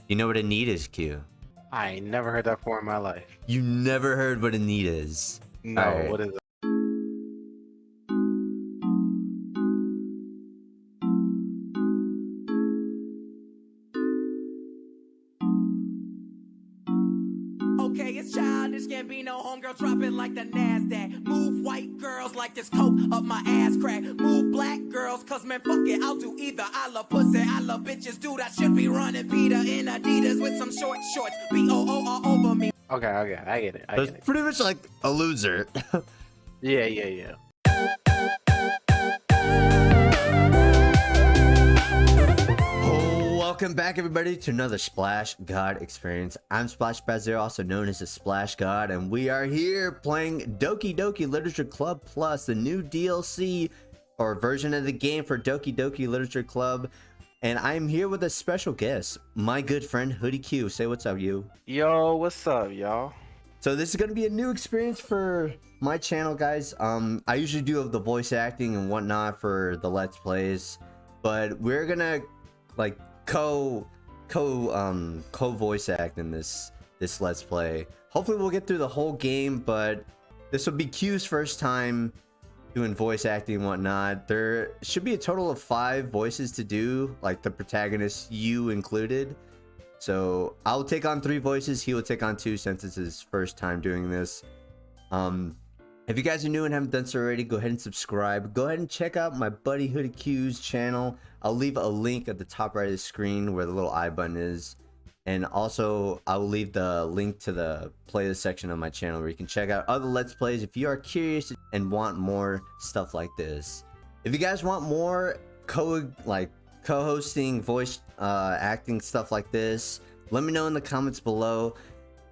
You know what a need is, Q? I ain't never heard that before in my life. You never heard what a need is? No, Alright. what is it? Okay, it's childish, can't be no homegirl, drop it like the NASDAQ. Move white girls like this coke up my ass crack. Move black girls, cause man, fuck it, I'll do either. I love pussy, I love bitches, dude, I should be running Peter in Adidas with some short shorts. B-O-O all over me. Okay, I get it. It's pretty much like a loser. Yeah. Welcome back, everybody, to another Splash God experience. I'm Splash Bazir, also known as the Splash God, and we are here playing Doki Doki Literature Club Plus, the new DLC or version of the game for Doki Doki Literature Club. And I'm here with a special guest, my good friend HoodieQue. Say what's up, you. Yo, what's up, y'all? So this is going to be a new experience for my channel, guys. I usually do the voice acting and whatnot for the Let's Plays, but we're gonna like co-voice act in this Let's Play. Hopefully we'll get through the whole game, but this will be Q's first time doing voice acting and whatnot. There should be a total of 5 voices to do, like the protagonist, you included. So I'll take on 3 voices, he will take on 2 since it's his first time doing this. If you guys are new and haven't done so already, go ahead and subscribe. Go ahead and check out my buddy HoodieQue's channel. I'll leave a link at the top right of the screen where the little I button is. And also, I will leave the link to the playlist section of my channel where you can check out other Let's Plays if you are curious and want more stuff like this. If you guys want more co-hosting, voice acting stuff like this, let me know in the comments below.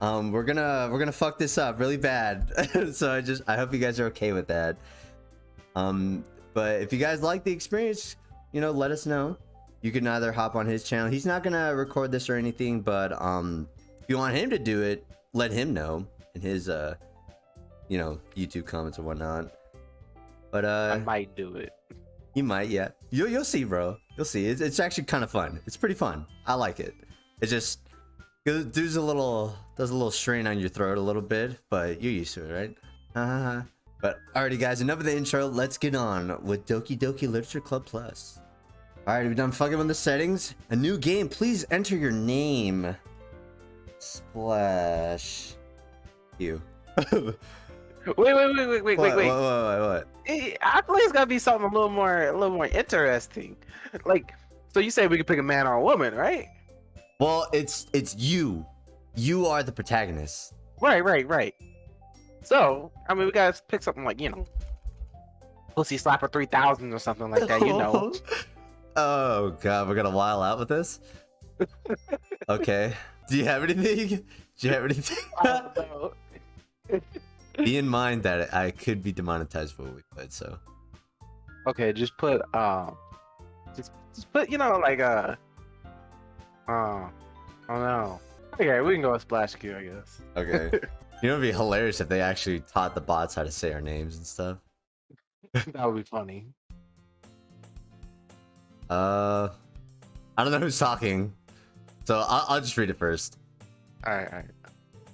We're gonna fuck this up really bad. So I hope you guys are okay with that. But if you guys like the experience, you know, let us know. You can either hop on his channel. He's not gonna record this or anything, but if you want him to do it, let him know in his you know, YouTube comments and whatnot. But I might do it. You might, yeah. You'll see, bro. You'll see. It's actually kind of fun. It's pretty fun. I like it. It just does a little strain on your throat a little bit, but you're used to it, right? But alrighty, guys, enough of the intro. Let's get on with Doki Doki Literature Club Plus. Alright, we're done fucking with the settings. A new game. Please enter your name. Splash. You. Wait. What? I believe it's gotta be something a little more interesting. Like, so you say we could pick a man or a woman, right? Well, it's you. You are the protagonist. Right. So, I mean, we gotta pick something like, you know, Pussy Slapper 3000 or something like that, you know. Oh god, we're gonna while out with this. Okay. Do you have anything? I don't know. Be in mind that I could be demonetized for what we put, so. Okay, just put just put, you know, like oh no. Okay, we can go with Splash Q, I guess. Okay. You know, it'd be hilarious if they actually taught the bots how to say our names and stuff. That would be funny. I don't know who's talking, so I'll just read it first. All right.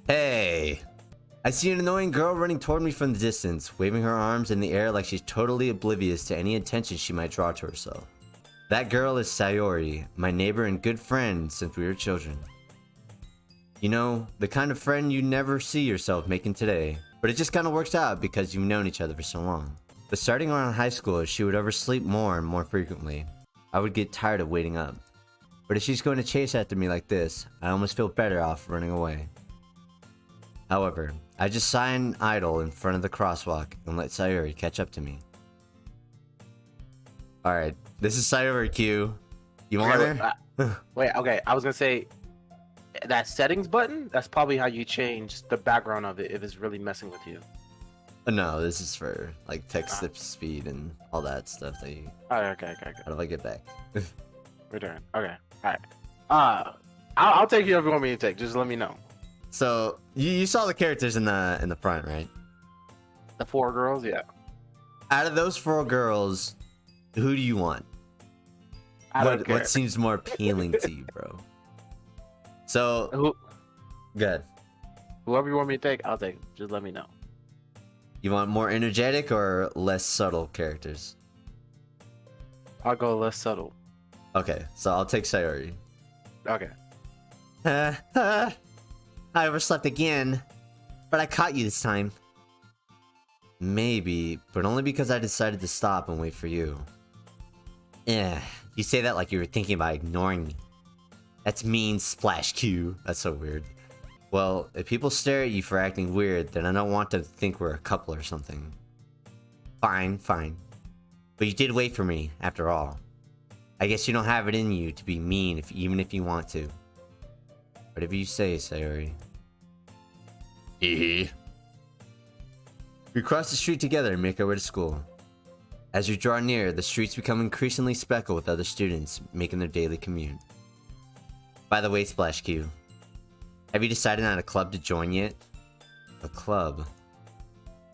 Hey, I see an annoying girl running toward me from the distance, waving her arms in the air like she's totally oblivious to any attention she might draw to herself. That girl is Sayori, my neighbor and good friend since we were children. You know, the kind of friend you never see yourself making today, but it just kind of works out because you've known each other for so long. But starting around high school, she would oversleep more and more frequently. I would get tired of waiting up. But if she's going to chase after me like this, I almost feel better off running away. However, I just sign idle in front of the crosswalk and let Sayori catch up to me. Alright, this is Sayori Q. You want her? Wait, okay, I was gonna say that settings button, that's probably how you change the background of it if it's really messing with you. No, this is for like text slip speed and all that stuff that you... Okay. How do I get back? We're done. Okay, alright. I'll take you if you want me to take. Just let me know. So you saw the characters in the front, right? The 4 girls, yeah. Out of those 4 girls, who do you want? What seems more appealing to you, bro? So, Who, good. whoever you want me to take, I'll take. Just let me know. You want more energetic or less subtle characters? I'll go less subtle. Okay, so I'll take Sayori. Okay. I overslept again, but I caught you this time. Maybe, but only because I decided to stop and wait for you. You say that like you were thinking about ignoring me. That's mean, Splash Q. That's so weird. Well, if people stare at you for acting weird, then I don't want them to think we're a couple or something. Fine, fine. But you did wait for me, after all. I guess you don't have it in you to be mean even if you want to. Whatever you say, Sayori. We cross the street together and make our way to school. As we draw near, the streets become increasingly speckled with other students making their daily commute. By the way, Splash Q, have you decided on a club to join yet? A club?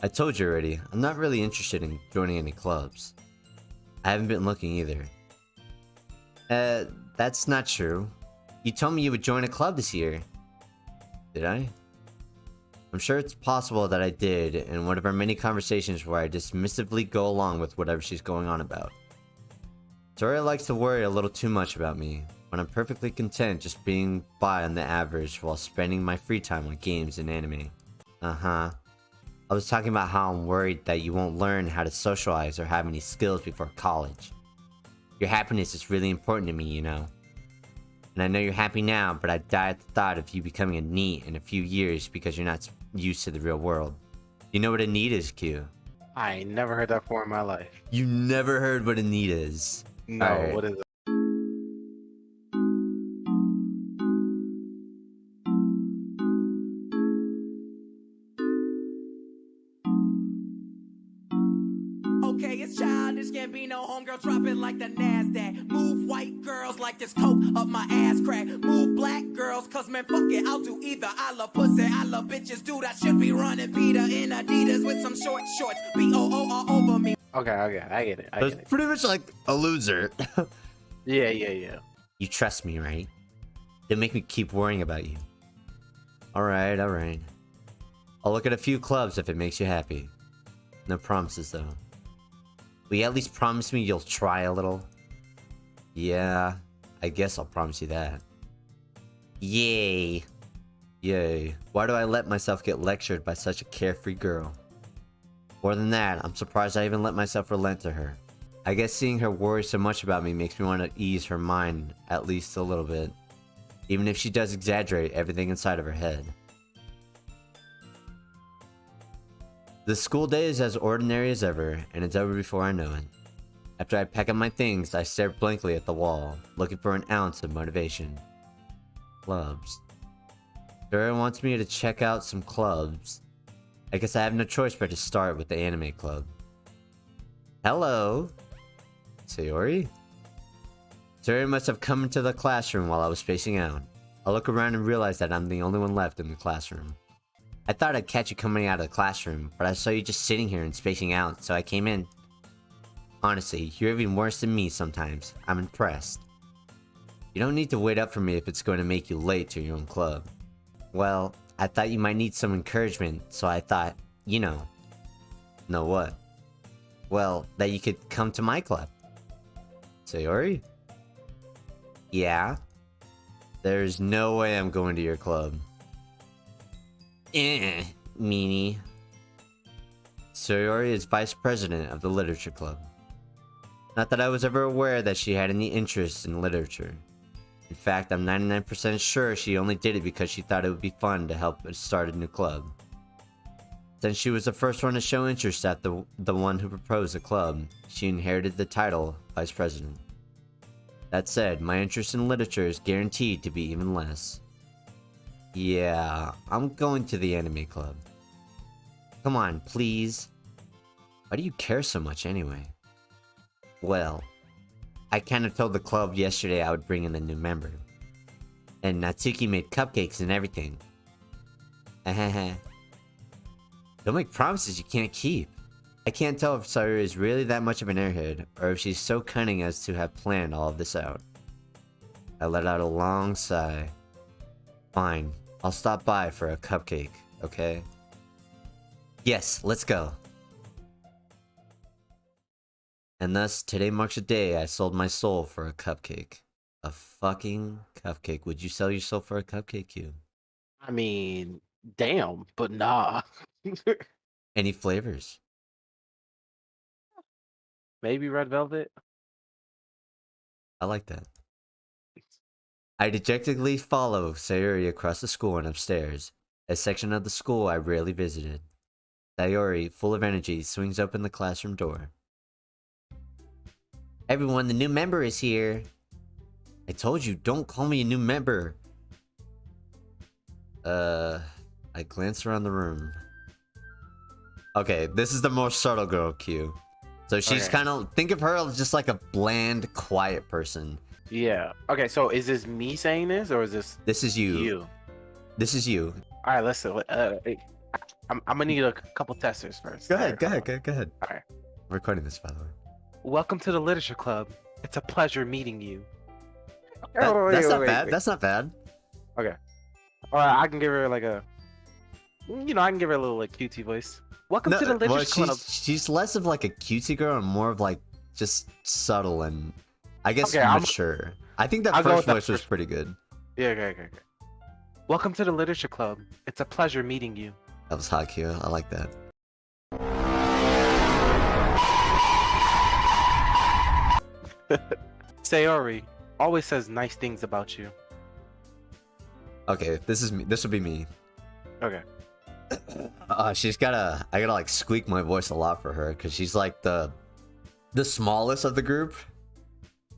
I told you already, I'm not really interested in joining any clubs. I haven't been looking either. That's not true. You told me you would join a club this year. Did I? I'm sure it's possible that I did in one of our many conversations where I dismissively go along with whatever she's going on about. Tori likes to worry a little too much about me, when I'm perfectly content just being by on the average while spending my free time on games and anime. I was talking about how I'm worried that you won't learn how to socialize or have any skills before college. Your happiness is really important to me, you know. And I know you're happy now, but I die at the thought of you becoming a NEET in a few years because you're not used to the real world. You know what a NEET is, Q? I ain't never heard that before in my life. You never heard what a NEET is? No, Alright. what is it? Okay, it's childish, can't be no homegirl, drop it like the NASDAQ. Move white girls like this coke up my ass crack. Move black girls, cause man, fuck it, I'll do either. I love pussy, I love bitches, dude, I should be running Peter in Adidas with some short shorts. B-O-O all over me. Okay, I get it. I get it. It's pretty much like a loser. Yeah. You trust me, right? Don't make me keep worrying about you. Alright. I'll look at a few clubs if it makes you happy. No promises, though. Will you at least promise me you'll try a little? Yeah, I guess I'll promise you that. Yay. Why do I let myself get lectured by such a carefree girl? More than that, I'm surprised I even let myself relent to her. I guess seeing her worry so much about me makes me want to ease her mind at least a little bit. Even if she does exaggerate everything inside of her head. The school day is as ordinary as ever, and it's over before I know it. After I pack up my things, I stare blankly at the wall, looking for an ounce of motivation. Clubs. Dora wants me to check out some clubs. I guess I have no choice but to start with the anime club. Hello? Sayori? Sayori must have come into the classroom while I was spacing out. I look around and realize that I'm the only one left in the classroom. I thought I'd catch you coming out of the classroom, but I saw you just sitting here and spacing out, so I came in. Honestly, you're even worse than me sometimes. I'm impressed. You don't need to wait up for me if it's going to make you late to your own club. Well, I thought you might need some encouragement, so I thought, you know. Know what? Well, that you could come to my club. Sayori? Yeah? There's no way I'm going to your club. Meanie. Sayori is vice president of the literature club. Not that I was ever aware that she had any interest in literature. In fact, I'm 99% sure she only did it because she thought it would be fun to help start a new club. Since she was the first one to show interest at the one who proposed the club, she inherited the title vice president. That said, my interest in literature is guaranteed to be even less. Yeah, I'm going to the anime club. Come on, please. Why do you care so much anyway? Well, I kind of told the club yesterday I would bring in a new member. And Natsuki made cupcakes and everything. Don't make promises you can't keep. I can't tell if Sayori is really that much of an airhead, or if she's so cunning as to have planned all of this out. I let out a long sigh. Fine. I'll stop by for a cupcake, okay? Yes, let's go. And thus, today marks a day I sold my soul for a cupcake. A fucking cupcake. Would you sell your soul for a cupcake, Q? I mean, damn, but nah. Any flavors? Maybe red velvet. I like that. I dejectedly follow Sayori across the school and upstairs, a section of the school I rarely visited. Sayori, full of energy, swings open the classroom door. Everyone, the new member is here. I told you, don't call me a new member. I glance around the room. Okay, this is the more subtle girl, Q. So she's kind of, think of her as just like a bland, quiet person. Yeah. Okay, so is this me saying this or is this This is you. you? This is you. All right, listen. I'm gonna need a couple testers first. Go All ahead, right, go ahead. All right. I'm recording this, by the way. Welcome to the Literature Club. It's a pleasure meeting you. That's not bad. That's not bad. Okay. All right, I can give her like a, I can give her a little like cutesy voice. Welcome to the Literature Club. She's less of like a cutesy girl and more of like just subtle and I guess Okay, mature. I think that I'll go first with that voice was first. pretty good. Yeah, okay. Welcome to the Literature Club. It's a pleasure meeting you. That was hot, Q. I like that. Sayori always says nice things about you. Okay, this is me. This would be me. Okay. I gotta like squeak my voice a lot for her because she's like the smallest of the group.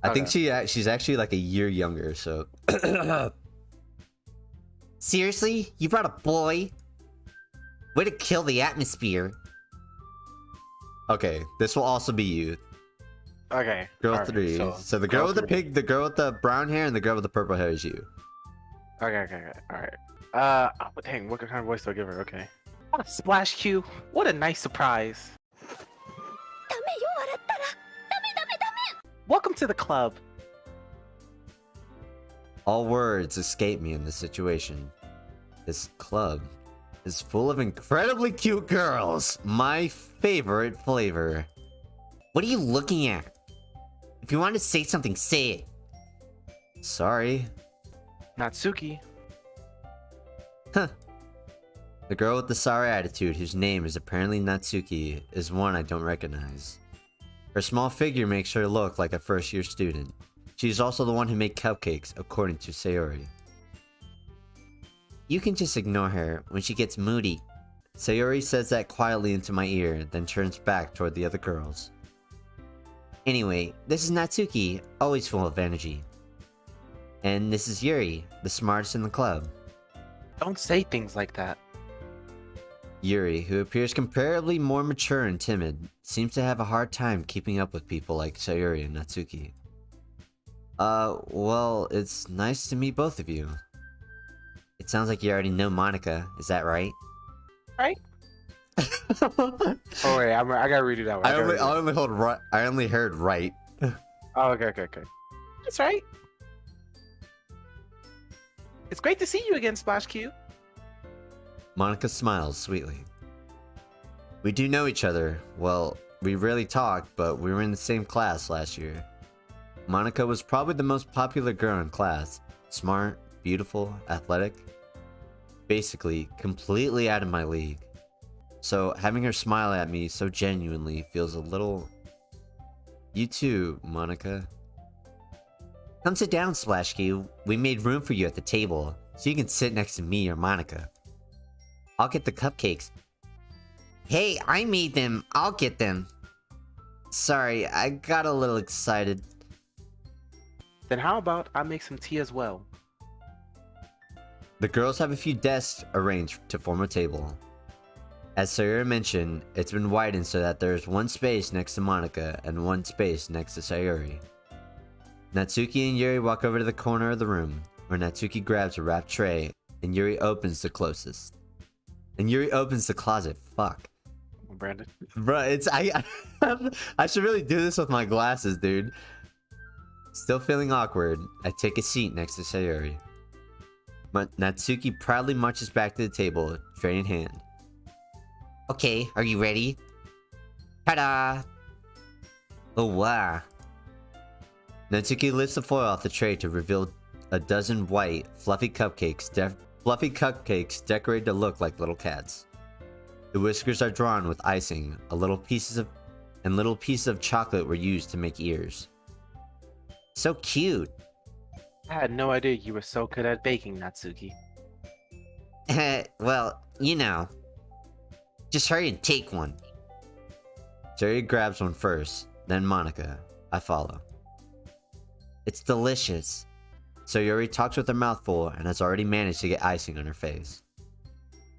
I think she's actually like a year younger. So seriously, you brought a boy? Way to kill the atmosphere. Okay, this will also be you. Okay. Girl all right, 3. So the girl with the pig, the girl with the brown hair, and the girl with the purple hair is you. Okay. All right. Dang, what kind of voice do I give her? Okay. Splash Q. What a nice surprise. Welcome to the club. All words escape me in this situation. This club is full of incredibly cute girls. My favorite flavor. What are you looking at? If you want to say something, say it. Sorry. Natsuki. Huh. The girl with the sour attitude, whose name is apparently Natsuki, is one I don't recognize. Her small figure makes her look like a first-year student. She is also the one who made cupcakes, according to Sayori. You can just ignore her when she gets moody. Sayori says that quietly into my ear, then turns back toward the other girls. Anyway, this is Natsuki, always full of energy. And this is Yuri, the smartest in the club. Don't say things like that. Yuri, who appears comparably more mature and timid, seems to have a hard time keeping up with people like Sayori and Natsuki. Well, it's nice to meet both of you. It sounds like you already know Monica, is that right? Right? Oh wait, I gotta redo that one. I only heard right. Oh, okay. That's right. It's great to see you again, Splash Q. Monica smiles sweetly. We do know each other. Well, we rarely talk, but we were in the same class last year. Monica was probably the most popular girl in class. Smart, beautiful, athletic. Basically, completely out of my league. So, having her smile at me so genuinely feels a little... You too, Monica. Come sit down, Splash Q. We made room for you at the table, so you can sit next to me or Monica. I'll get the cupcakes. Hey, I made them. I'll get them. Sorry, I got a little excited. Then how about I make some tea as well? The girls have a few desks arranged to form a table. As Sayori mentioned, it's been widened so that there's one space next to Monica and one space next to Sayori. Natsuki and Yuri walk over to the corner of the room, where Natsuki grabs a wrapped tray, and Yuri opens the closest. And Yuri opens the closet. Fuck. Brandon. Bro, I should really do this with my glasses, dude. Still feeling awkward, I take a seat next to Sayori. Natsuki proudly marches back to the table, tray in hand. Okay, are you ready? Ta-da! Oh wow. Natsuki lifts the foil off the tray to reveal a dozen white, fluffy cupcakes decorated to look like little cats. The whiskers are drawn with icing, little pieces of chocolate were used to make ears. So cute! I had no idea you were so good at baking, Natsuki. Well, you know. Just hurry and take one. Jerry grabs one first, then Monica. I follow. It's delicious. Sayori talks with her mouth full and has already managed to get icing on her face.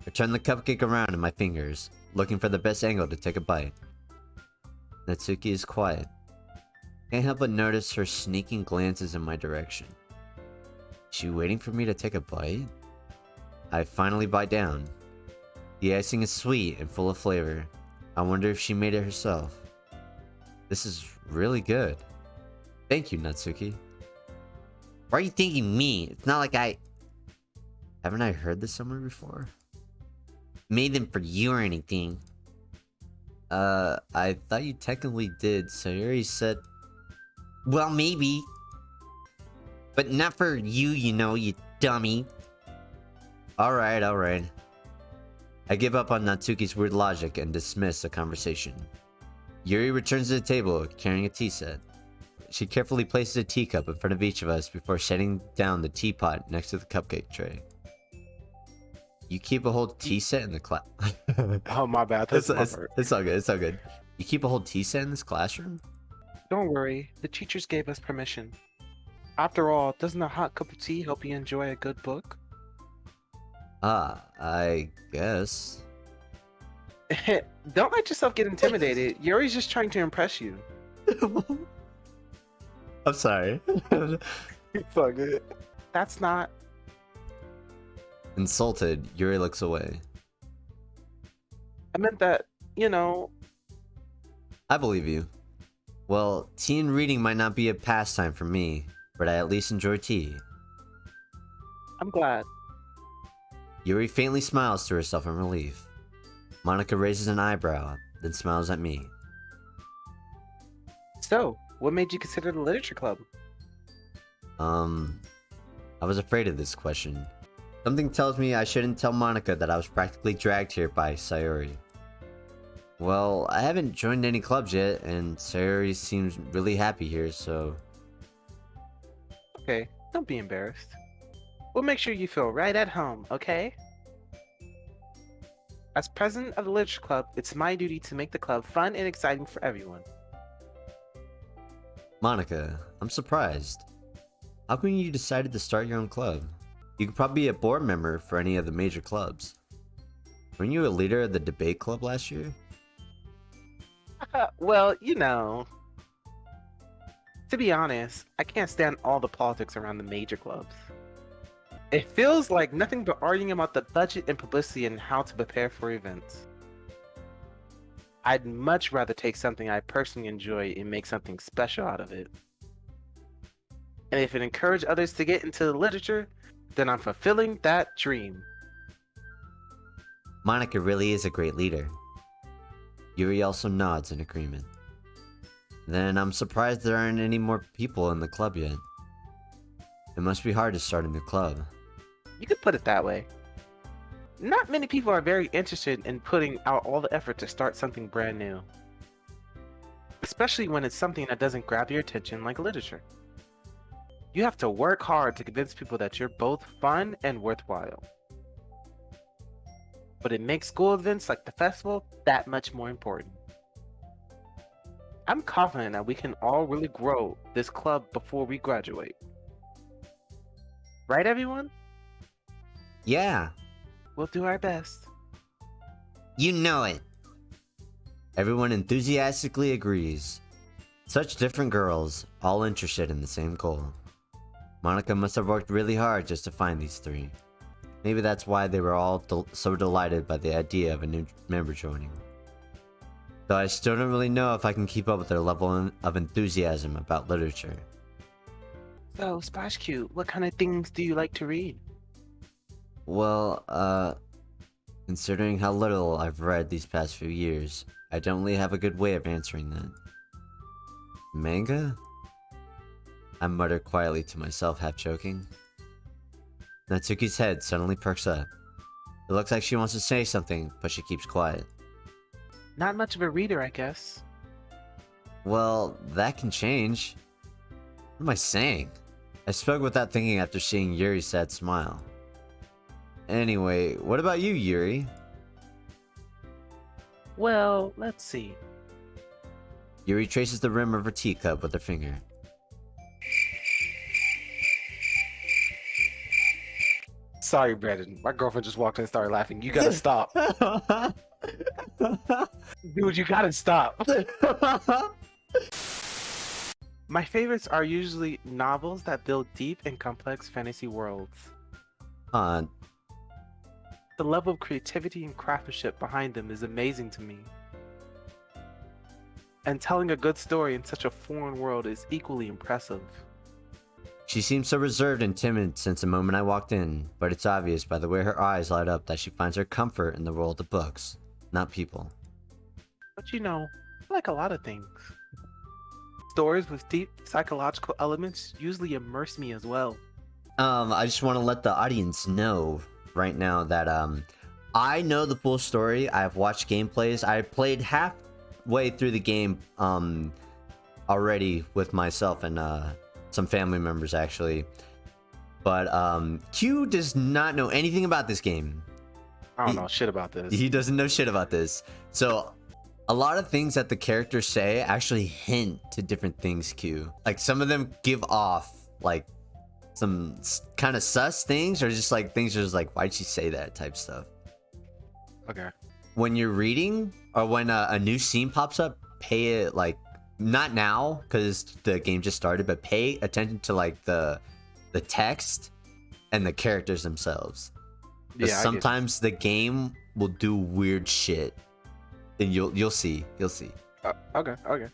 I turn the cupcake around in my fingers, looking for the best angle to take a bite. Natsuki is quiet. Can't help but notice her sneaking glances in my direction. Is she waiting for me to take a bite? I finally bite down. The icing is sweet and full of flavor. I wonder if she made it herself. This is really good. Thank you, Natsuki. Why are you thanking me? It's not like I... Haven't I heard this somewhere before? Made them for you or anything. I thought you technically did. Sayori said... Well, maybe. But not for you, you know, you dummy. Alright, alright. I give up on Natsuki's weird logic and dismiss the conversation. Yuri returns to the table, carrying a tea set. She carefully places a teacup in front of each of us before setting down the teapot next to the cupcake tray. You keep a whole tea set in the class. Oh, my bad. That's my part. It's all good. It's all good. You keep a whole tea set in this classroom? Don't worry. The teachers gave us permission. After all, doesn't a hot cup of tea help you enjoy a good book? I guess. Don't let yourself get intimidated. Yuri's just trying to impress you. I'm sorry. Fuck it. That's not... Insulted, Yuri looks away. I meant that, you know... I believe you. Well, tea and reading might not be a pastime for me, but I at least enjoy tea. I'm glad. Yuri faintly smiles to herself in relief. Monica raises an eyebrow, then smiles at me. So, what made you consider the literature club? I was afraid of this question. Something tells me I shouldn't tell Monica that I was practically dragged here by Sayori. Well, I haven't joined any clubs yet, and Sayori seems really happy here, so... Okay, don't be embarrassed. We'll make sure you feel right at home, okay? As president of the literature club, it's my duty to make the club fun and exciting for everyone. Monica, I'm surprised. How come you decided to start your own club? You could probably be a board member for any of the major clubs. Weren't you a leader of the debate club last year? Well, you know... To be honest, I can't stand all the politics around the major clubs. It feels like nothing but arguing about the budget and publicity and how to prepare for events. I'd much rather take something I personally enjoy and make something special out of it. And if it encourages others to get into the literature, then I'm fulfilling that dream. Monica really is a great leader. Yuri also nods in agreement. Then I'm surprised there aren't any more people in the club yet. It must be hard to start a new club. You could put it that way. Not many people are very interested in putting out all the effort to start something brand new. Especially when it's something that doesn't grab your attention like literature. You have to work hard to convince people that you're both fun and worthwhile. But it makes school events like the festival that much more important. I'm confident that we can all really grow this club before we graduate. Right, everyone? Yeah, We'll do our best. you know it. Everyone enthusiastically agrees. Such different girls, all interested in the same goal. Monica must have worked really hard just to find these three. Maybe that's why they were all so delighted by the idea of a new member joining. Though I still don't really know if I can keep up with their level of enthusiasm about literature. So, HoodieQue, what kind of things do you like to read? Well, considering how little I've read these past few years, I don't really have a good way of answering that. Manga? I muttered quietly to myself, half joking. Natsuki's head suddenly perks up. It looks like she wants to say something, but she keeps quiet. Not much of a reader, I guess. Well, that can change. What am I saying? I spoke without thinking after seeing Yuri's sad smile. Anyway, what about you, Yuri? Well, let's see. Yuri traces the rim of her teacup with her finger. Sorry, Brandon. My girlfriend just walked in and started laughing. You gotta stop. Dude, you gotta stop. My favorites are usually novels that build deep and complex fantasy worlds. Uh, The level of creativity and craftsmanship behind them is amazing to me. And telling a good story in such a foreign world is equally impressive. She seems so reserved and timid since the moment I walked in, but it's obvious by the way her eyes light up that she finds her comfort in the world of books, not people. But you know, like a lot of things, stories with deep psychological elements usually immerse me as well. I just want to let the audience know right now that I know the full story. I've watched gameplays. I played halfway through the game already with myself and some family members actually. But Q does not know anything about this game. I don't know shit about this. He doesn't know shit about this. So a lot of things that the characters say actually hint to different things, Q. Like some of them give off like some kind of sus things, or just like things are just like, why'd she say that type stuff. Okay. When you're reading or when a new scene pops up, pay it like, not now because the game just started, but pay attention to like the text and the characters themselves. Yeah. Sometimes the game will do weird shit, and you'll see. Okay.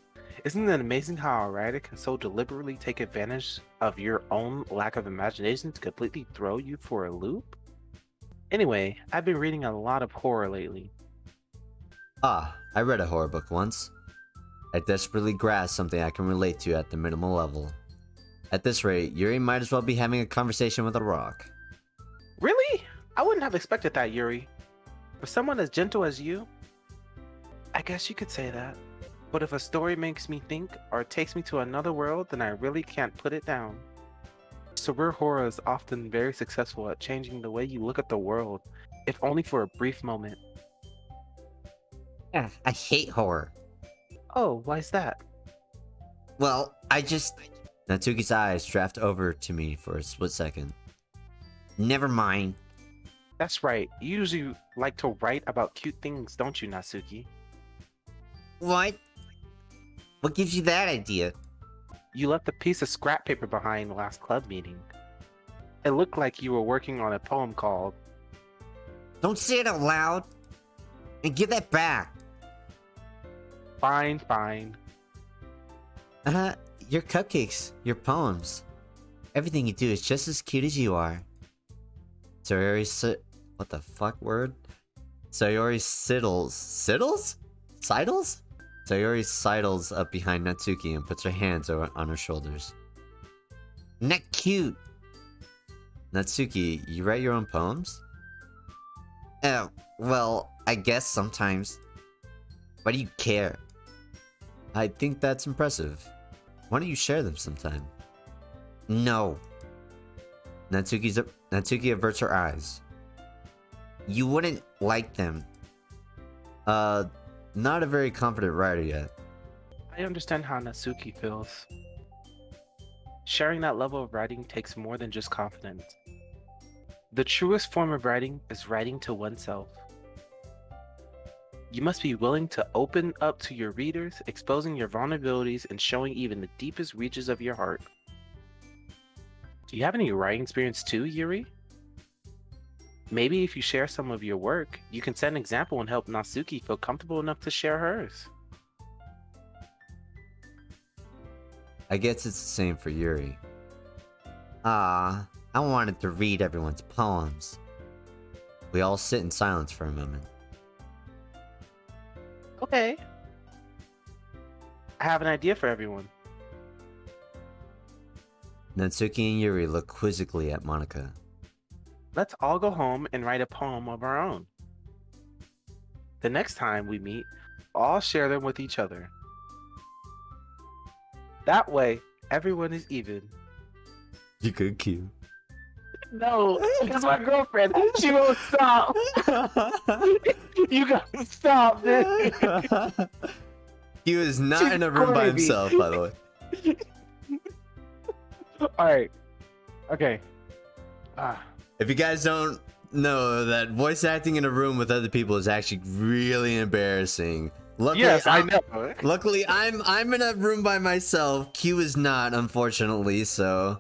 Isn't it amazing how a writer can so deliberately take advantage of your own lack of imagination to completely throw you for a loop? Anyway, I've been reading a lot of horror lately. I read a horror book once. I desperately grasped something I can relate to at the minimal level. At this rate, Yuri might as well be having a conversation with a rock. Really? I wouldn't have expected that, Yuri. For someone as gentle as you, I guess you could say that. But if a story makes me think or takes me to another world, then I really can't put it down. Surreal horror is often very successful at changing the way you look at the world, if only for a brief moment. I hate horror. Oh, why's that? Well, Natsuki's eyes draft over to me for a split second. Never mind. That's right. You usually like to write about cute things, don't you, Natsuki? What? What gives you that idea? You left a piece of scrap paper behind the last club meeting. It looked like you were working on a poem called... Don't say it out loud! And give that back! Fine. Your cupcakes, your poems. Everything you do is just as cute as you are. What the fuck word? Sayori sidles? Sayori sidles up behind Natsuki and puts her hands on her shoulders. Not cute! Natsuki, you write your own poems? Well, I guess sometimes. Why do you care? I think that's impressive. Why don't you share them sometime? No. Natsuki averts her eyes. You wouldn't like them. Not a very confident writer yet. I understand how Natsuki feels. Sharing that level of writing takes more than just confidence. The truest form of writing is writing to oneself. You must be willing to open up to your readers, exposing your vulnerabilities and showing even the deepest reaches of your heart. Do you have any writing experience too, Yuri? Maybe if you share some of your work, you can set an example and help Natsuki feel comfortable enough to share hers. I guess it's the same for Yuri. I wanted to read everyone's poems. We all sit in silence for a moment. Okay. I have an idea for everyone. Natsuki and Yuri look quizzically at Monica. Let's all go home and write a poem of our own. The next time we meet, all share them with each other. That way, everyone is even. You good, Q. No, it's my girlfriend. She won't stop. You gotta stop, dude. Q is not She's in a room by crazy. himself, by the way. All right. Okay. If you guys don't know that voice acting in a room with other people is actually really embarrassing. Luckily, Yes, I know. Luckily, I'm in a room by myself. Q is not, unfortunately. So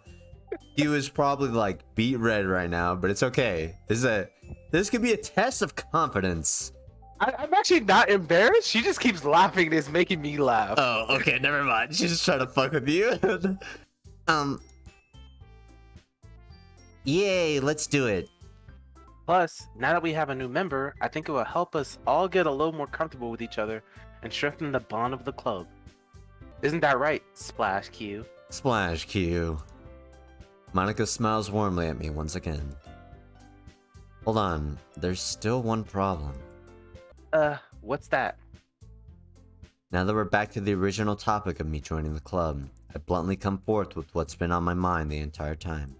Q is probably like beat red right now, but it's okay. This could be a test of confidence. I'm actually not embarrassed. She just keeps laughing and it's making me laugh. Oh, okay, never mind. She's just trying to fuck with you. Yay, let's do it. Plus, now that we have a new member, I think it will help us all get a little more comfortable with each other and strengthen the bond of the club. Isn't that right, Splash Q? Splash Q. Monica smiles warmly at me once again. Hold on, there's still one problem. What's that? Now that we're back to the original topic of me joining the club, I bluntly come forth with what's been on my mind the entire time.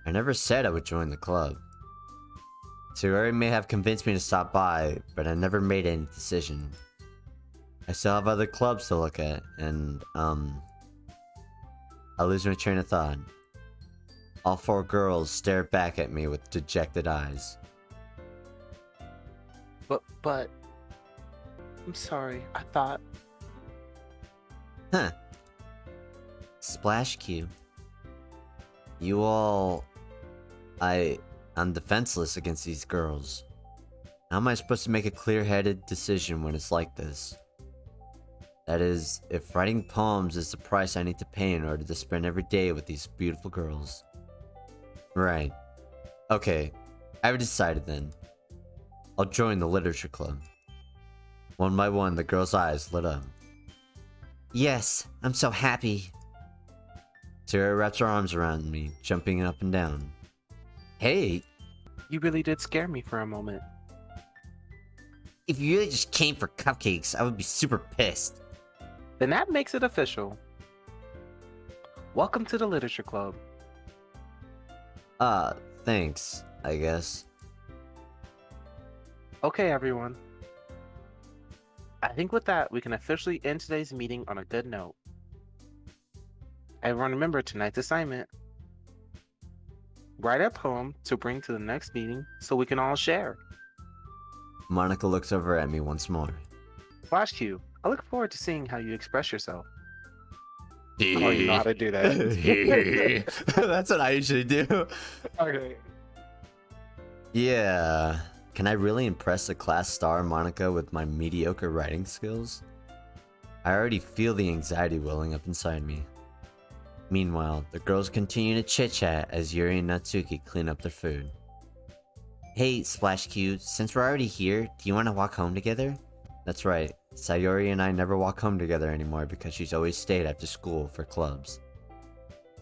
I never said I would join the club. Sayori may have convinced me to stop by, but I never made any decision. I still have other clubs to look at, and, I lose my train of thought. All four girls stare back at me with dejected eyes. But... I'm sorry, I thought... Huh. Splash Q. You all... I'm defenseless against these girls. How am I supposed to make a clear-headed decision when it's like this? That is, if writing poems is the price I need to pay in order to spend every day with these beautiful girls. Right. Okay, I've decided then. I'll join the literature club. One by one, the girls' eyes lit up. Yes, I'm so happy. Sarah wraps her arms around me, jumping up and down. Hey! You really did scare me for a moment. If you really just came for cupcakes, I would be super pissed. Then that makes it official. Welcome to the literature club. Thanks, I guess. Okay, everyone. I think with that, we can officially end today's meeting on a good note. Everyone remember tonight's assignment. Write a poem to bring to the next meeting so we can all share. Monica looks over at me once more. Flash Q, I look forward to seeing how you express yourself. Oh, you know how to do that. That's what I usually do. Okay. Yeah. Can I really impress the class star Monica with my mediocre writing skills? I already feel the anxiety welling up inside me. Meanwhile, the girls continue to chit-chat as Yuri and Natsuki clean up their food. Hey, Splash Q, since we're already here, do you want to walk home together? That's right, Sayori and I never walk home together anymore because she's always stayed after school for clubs.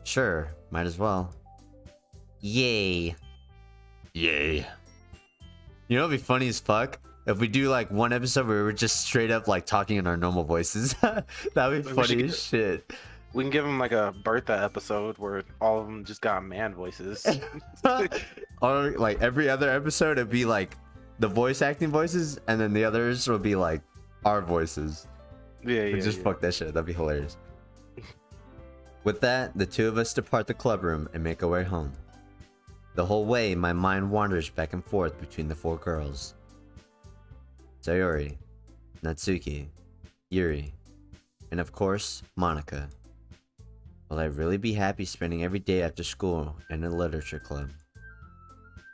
Sure, might as well. Yay. Yay. You know what'd be funny as fuck? If we do like one episode where we're just straight up like talking in our normal voices. That'd be funny as shit. We can give them like a Bertha episode where all of them just got man voices. Or like every other episode it'd be like the voice acting voices and then the others will be like our voices. Yeah. Just fuck that shit. That'd be hilarious. With that, the two of us depart the club room and make our way home. The whole way, my mind wanders back and forth between the four girls. Sayori, Natsuki, Yuri, and of course, Monica. Will I really be happy spending every day after school in a literature club?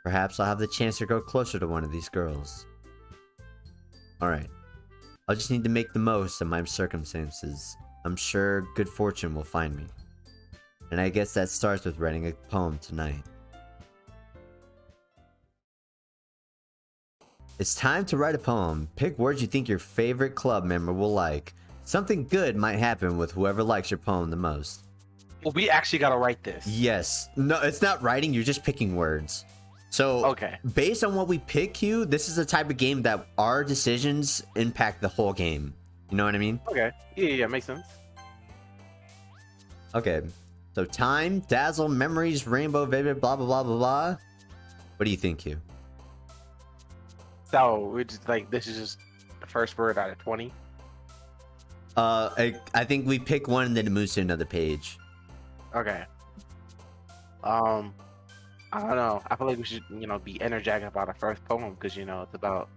Perhaps I'll have the chance to grow closer to one of these girls. Alright, I'll just need to make the most of my circumstances. I'm sure good fortune will find me. And I guess that starts with writing a poem tonight. It's time to write a poem. Pick words you think your favorite club member will like. Something good might happen with whoever likes your poem the most. Well, we actually gotta write this. Yes. No, it's not writing. You're just picking words. So, Okay. based on what we pick, Q, this is the type of game that our decisions impact the whole game. You know what I mean? Okay. Yeah, makes sense. Okay. So, time, dazzle, memories, rainbow, vivid, blah, blah, blah, blah, blah. What do you think, Q? So we're just like, this is just the first word out of 20. I think we pick one and then it moves to another page. Okay. I don't know. I feel like we should, be energetic about our first poem because it's about,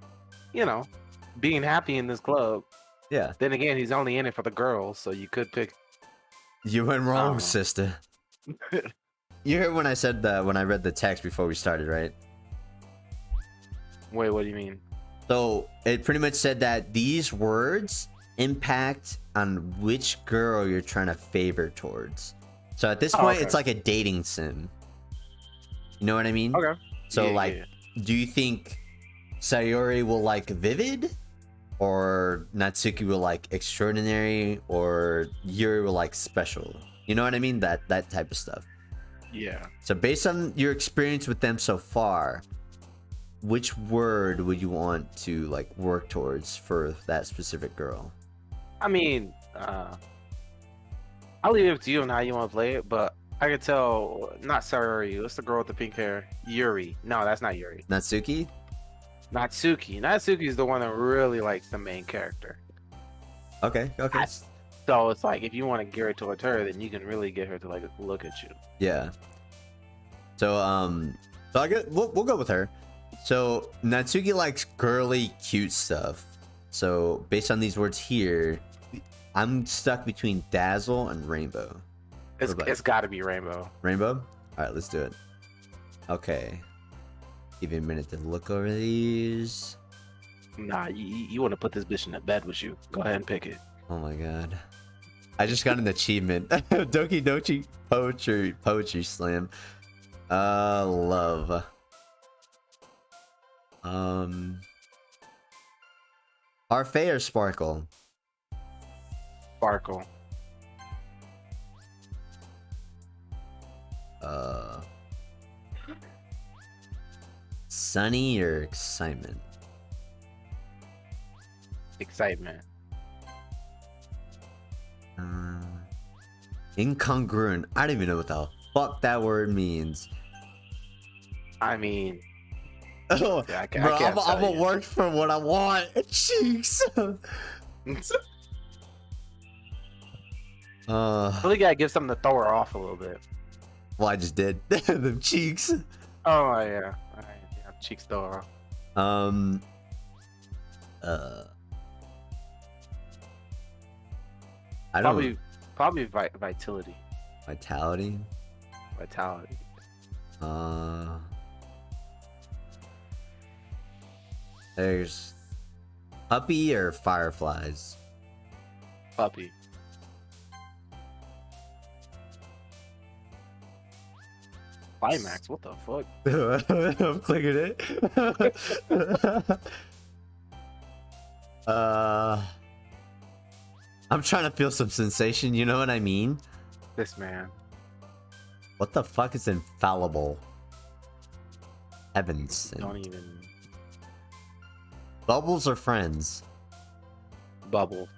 being happy in this club. Yeah. Then again, he's only in it for the girls, so you could pick. You went wrong, Oh. sister. You heard when I said that when I read the text before we started, right? Wait, what do you mean? So it pretty much said that these words impact on which girl you're trying to favor towards. So at this point, okay. it's like a dating sim. You know what I mean? Okay. So Yeah. do you think Sayori will like Vivid? Or Natsuki will like Extraordinary? Or Yuri will like Special? You know what I mean? That type of stuff. Yeah. So based on your experience with them so far, which word would you want to like work towards for that specific girl? I mean, I'll leave it up to you on how you want to play it, but I could tell, not Sayori, what's the girl with the pink hair? Yuri. No, that's not Yuri. Natsuki? Natsuki. Natsuki's the one that really likes the main character. Okay. So it's like, if you want to gear it towards her, then you can really get her to like look at you. Yeah. So I get we'll go with her. So Natsuki likes girly, cute stuff. So based on these words here, I'm stuck between dazzle and rainbow. It's got to be Rainbow. Rainbow? All right, let's do it. Okay. Give you a minute to look over these. Nah, you want to put this bitch in the bed with you. Go ahead and pick it. Oh my god. I just got an achievement. Doki Doki poetry slam. Love. Parfait or sparkle? Sparkle. Sunny or excitement? Excitement. Incongruent. I don't even know what the fuck that word means. I mean, Oh, yeah, I bro, can't I'm tell gonna you. work for what I want. Cheeks. Really gotta give something to throw her off a little bit. Well, I just did. Them cheeks. Oh yeah. All right. Yeah, cheeks throw her off. I don't. Probably vitality. Vitality. Vitality. There's puppy or fireflies. Puppy. Climax. What the fuck? I'm clicking it. I'm trying to feel some sensation. You know what I mean? This man. What the fuck is infallible? Heavens. Don't even. Bubbles or friends? Bubble.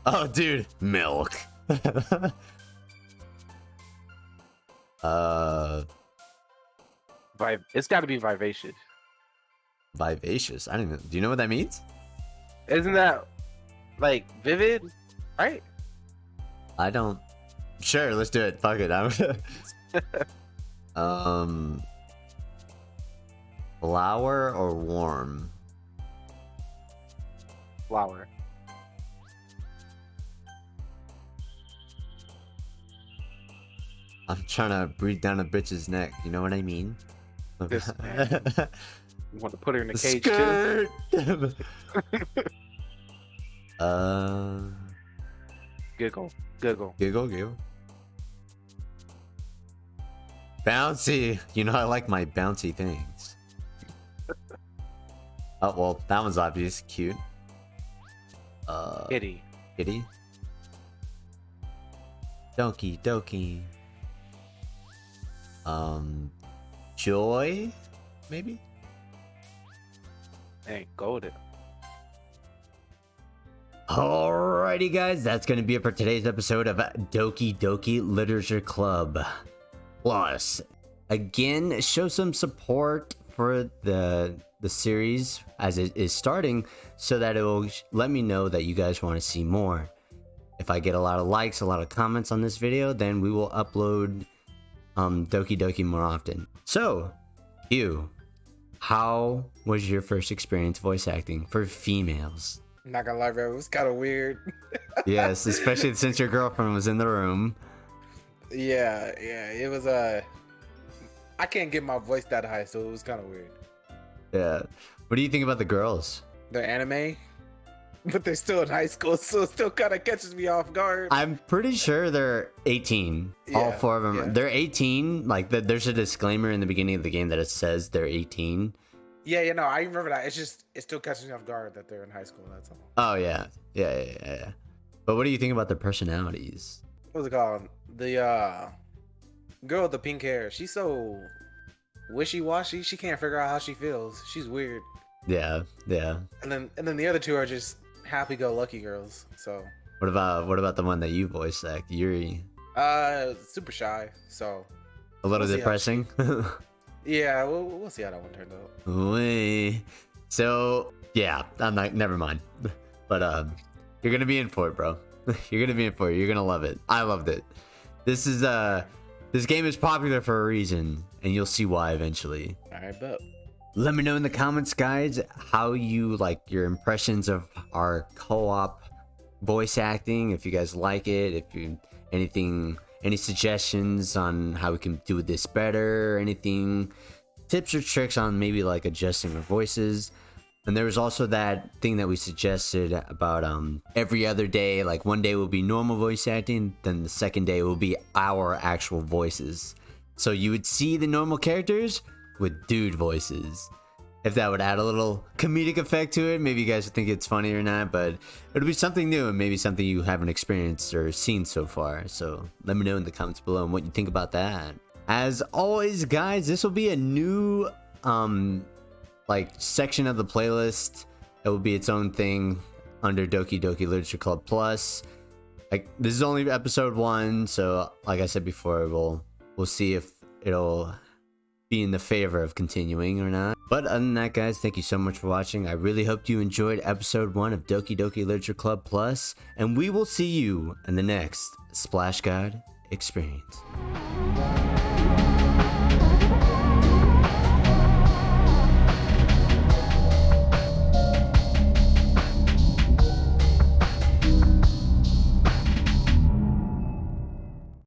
Oh, dude, milk. It's got to be vivacious. Vivacious. I don't even. Do you know what that means? Isn't that like vivid? Right? I don't. Sure, let's do it. Fuck it. Flower or warm? Flower. I'm trying to breathe down a bitch's neck. You know what I mean? This man. You want to put her in a cage Skirt. too? Giggle. Giggle. Bouncy. You know I like my bouncy things. Oh well, that one's obvious. Cute. Kitty. Kitty. Doki Doki. Joy, maybe. Hey, golden. Alrighty, guys, that's going to be it for today's episode of Doki Doki Literature Club. Plus, again, show some support for the series as it is starting, so that it will let me know that you guys want to see more. If I get a lot of likes, a lot of comments on this video, then we will upload Doki Doki more often. So, you, how was your first experience voice acting for females? I'm not gonna lie, bro, it was kind of weird. Yes, especially since your girlfriend was in the room. Yeah, it was I can't get my voice that high, so it was kind of weird. Yeah. What do you think about the girls? They're anime, but they're still in high school, so it still kind of catches me off guard. I'm pretty sure they're 18. All Yeah, four of them. yeah. They're 18. Like, there's a disclaimer in the beginning of the game that it says they're 18. Yeah, no, I remember that. It's just, it still catches me off guard that they're in high school. That's all. Oh, yeah. Yeah. But what do you think about their personalities? What's it called? The girl with the pink hair. She's so wishy-washy. She can't figure out how she feels. She's weird. Yeah. And then the other two are just happy-go-lucky girls. So What about the one that you voice act, Yuri? super shy. So A little We'll see how depressing. yeah, we'll see how that one turns out. Wait. So yeah, I'm not. Never mind. But you're gonna be in for it, bro. You're gonna be in for it. You're gonna love it. I loved it. This game is popular for a reason, and you'll see why eventually. All right, bet. Let Let me know in the comments, guys, how you like your impressions of our co-op voice acting. If you guys like it, if you any suggestions on how we can do this better, anything, tips or tricks on maybe like adjusting our voices. And there was also that thing that we suggested about every other day, like one day will be normal voice acting, then the second day will be our actual voices. So you would see the normal characters with dude voices. If that would add a little comedic effect to it, maybe you guys would think it's funny or not, but it'll be something new and maybe something you haven't experienced or seen so far. So let me know in the comments below what you think about that. As always, guys, this will be a new like section of the playlist. It will be its own thing under Doki Doki Literature Club Plus. Like, this is only episode 1, so like I said before, we'll see if it'll be in the favor of continuing or not. But other than that, guys, thank you so much for watching. I really hope you enjoyed episode 1 of Doki Doki Literature Club Plus, and we will see you in the next Splash God experience.